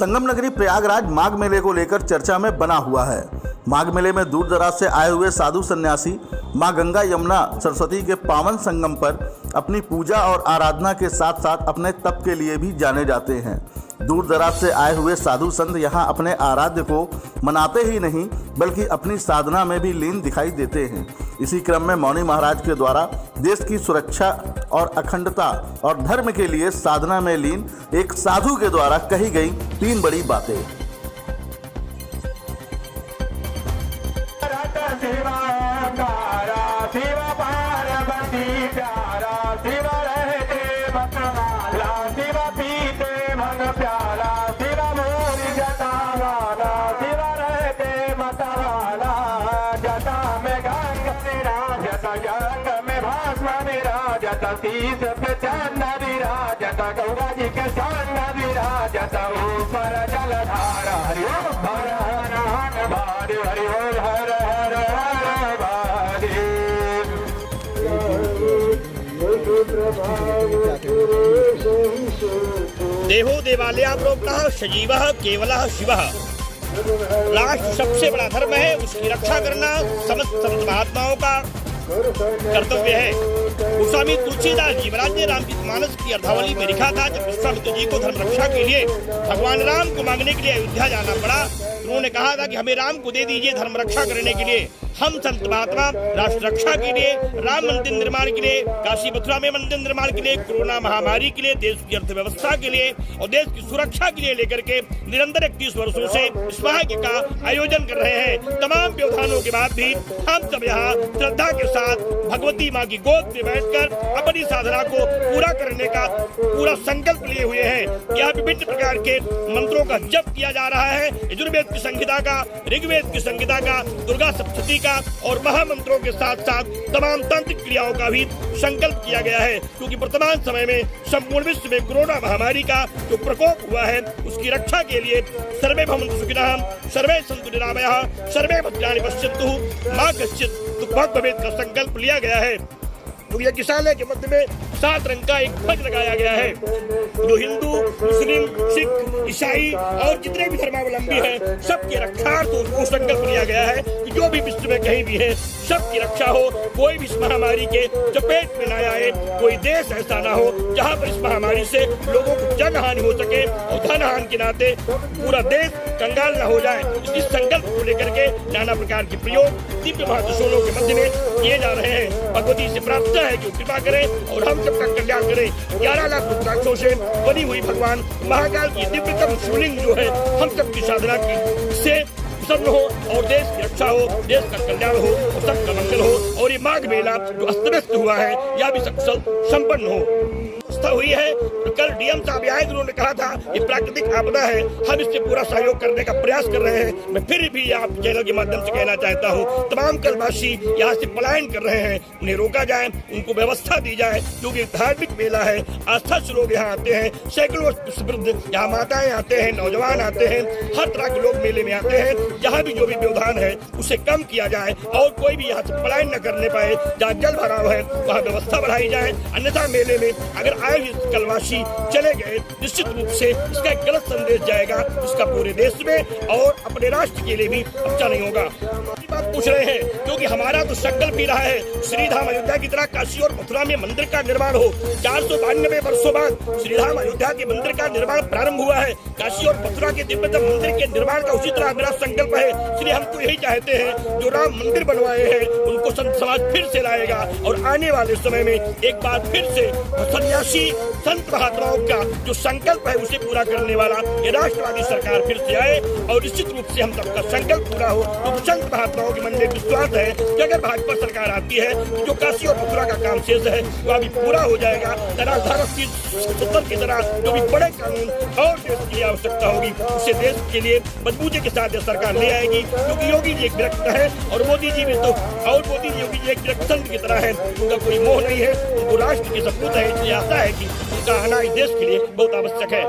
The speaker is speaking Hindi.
संगम नगरी प्रयागराज माघ मेले को लेकर चर्चा में बना हुआ है। माघ मेले में दूर दराज से आए हुए साधु सन्यासी मां गंगा यमुना सरस्वती के पावन संगम पर अपनी पूजा और आराधना के साथ साथ अपने तप के लिए भी जाने जाते हैं। दूर दराज से आए हुए साधु संत यहां अपने आराध्य को मनाते ही नहीं बल्कि अपनी साधना में भी लीन दिखाई देते हैं। इसी क्रम में मौनी महाराज के द्वारा देश की सुरक्षा और अखंडता और धर्म के लिए साधना में लीन एक साधु के द्वारा कही गई 3 बड़ी बातें। गंगा जी के संग विराजत ऊपर जलधारा हरि हर हर हर महादेव हरि हर हर हर महादेव। देहो देवालया प्रोक्तः सजीवः केवलः शिवः। राष्ट्र सबसे बड़ा धर्म है, उसकी रक्षा करना समस्त संत महात्माओं का कर्तव्य है। गोस्वामी तुलसीदास जी महाराज ने रामचरितमानस की अर्धावली में लिखा था, जब विश्वामित्र जी को धर्म रक्षा के लिए भगवान राम को मांगने के लिए अयोध्या जाना पड़ा, उन्होंने कहा था कि हमें राम को दे दीजिए धर्म रक्षा करने के लिए। हम संत महात्मा राष्ट्र रक्षा के लिए, राम मंदिर निर्माण के लिए, काशी मथुरा में मंदिर निर्माण के लिए, कोरोना महामारी के लिए, देश की अर्थव्यवस्था के लिए और देश की सुरक्षा के लिए लेकर के निरंतर 31 वर्षों से इस महायज्ञ का आयोजन कर रहे हैं। तमाम व्यवधानों के बाद भी हम सब यहाँ श्रद्धा के साथ भगवती माँ की गोद में बैठकर अपनी साधना को पूरा करने का पूरा संकल्प लिए हुए हैं। यहाँ विभिन्न प्रकार के मंत्रों का जप किया जा रहा है। यजुर्वेद की संहिता का, ऋग्वेद की संहिता का, दुर्गा सप्तशती का और महामंत्रों के साथ साथ तमाम तांत्रिक क्रियाओं का भी संकल्प किया गया है, क्योंकि वर्तमान समय में संपूर्ण विश्व में कोरोना महामारी का जो प्रकोप हुआ है उसकी रक्षा के लिए सर्वे भवन्तु सुखिनः, सर्वे सन्तु निरामयाः, सर्वे भद्राणि पश्यन्तु मा कश्चित् दुःखभाग् भवेत् का संकल्प लिया गया है। तो यज्ञशाला के मध्य में 7 रंग का एक ध्वज लगाया गया है, जो हिंदू, मुस्लिम, सिख, ईसाई और जितने भी धर्मावलंबी हैं सबकी रक्षार्थ उसको संकल्प लिया गया है कि जो भी विश्व में कहीं भी है सबकी रक्षा हो, कोई भी इस महामारी के चपेट में न आए, कोई देश ऐसा ना हो जहां पर इस महामारी से लोगों को जन हानि हो सके और धन हानि के नाते पूरा देश कंगाल न हो जाए। इस संकल्प को लेकर के नाना प्रकार के प्रयोग दिव्य महादशों के मध्य में किए जा रहे हैं। भगवती से प्रार्थना है कि कृपा करें और हम सबका कल्याण करें। 11 लाख रुद्राक्षों से बनी हुई भगवान महाकाल की दिव्यतम शिवलिंग जो है हम सबकी साधना की से प्रसन्न हो और देश की रक्षा हो, देश का कल्याण हो और सबका मंगल हो और ये माघ मेला जो अस्त व्यस्त हुआ है यह भी सकुशल संपन्न हो। हुई है कल डीएम साहब आए, उन्होंने कहा था ये प्राकृतिक आपदा है, हम इससे पूरा सहयोग करने का प्रयास कर रहे हैं। मैं फिर भी आप चैनल के माध्यम से कहना चाहता हूँ, तमाम कलवासी यहाँ से पलायन कर रहे हैं, उन्हें रोका जाए, उनको व्यवस्था दी जाए, क्योंकि धार्मिक मेला है, आस्था से लोग यहाँ आते हैं, सैकड़ों वृद्ध यहाँ माताएं आते हैं, नौजवान आते हैं, हर तरह के लोग मेले में आते हैं। यहाँ भी जो भी व्यवधान है उसे कम किया जाए और कोई भी यहाँ से पलायन न करने पाए। जहाँ जल भराव है वहाँ व्यवस्था बढ़ाई जाए, अन्यथा मेले में अगर आए कलवासी चले गए निश्चित रूप से इसका एक गलत संदेश जाएगा, इसका पूरे देश में और अपने राष्ट्र के लिए भी अच्छा नहीं होगा। बात पूछ रहे हैं क्योंकि हमारा तो संकल्प ही रहा है श्रीधाम अयोध्या की तरह काशी और मथुरा में मंदिर का निर्माण हो। 492 वर्षों बाद श्रीधाम अयोध्या के मंदिर का निर्माण प्रारंभ हुआ है। काशी और मथुरा के दिव्यतम मंदिर के निर्माण का उसी तरह मेरा संकल्प है। इसलिए हम तो यही चाहते हैं जो राम मंदिर बनवाए हैं उनको संत समाज फिर से लाएगा और आने वाले समय में एक बार फिर से सन्यासी संत महात्माओं का जो संकल्प है उसे पूरा करने वाला ये राष्ट्रवादी सरकार फिर से आए और निश्चित रूप से हम सबका संकल्प पूरा हो। तो संत महात्माओं के मन में विश्वास है कि अगर भाजपा सरकार आती है तो जो काशी और मथुरा का काम शेष है वो अभी पूरा हो जाएगा। धारा 70 की तरह जो भी बड़े कानून और देश की आवश्यकता होगी उसे देश के लिए मजबूती के साथ सरकार ले आएगी, क्योंकि योगी जी एक विरक्त है और मोदी जी भी तो और मोदी जी योगी जी एक विरक्त संत की तरह है, उनका कोई मोह नहीं है, उनको राष्ट्र की सपूत है। इसलिए आशा है कि उनका आना इस देश के लिए बहुत आवश्यक है।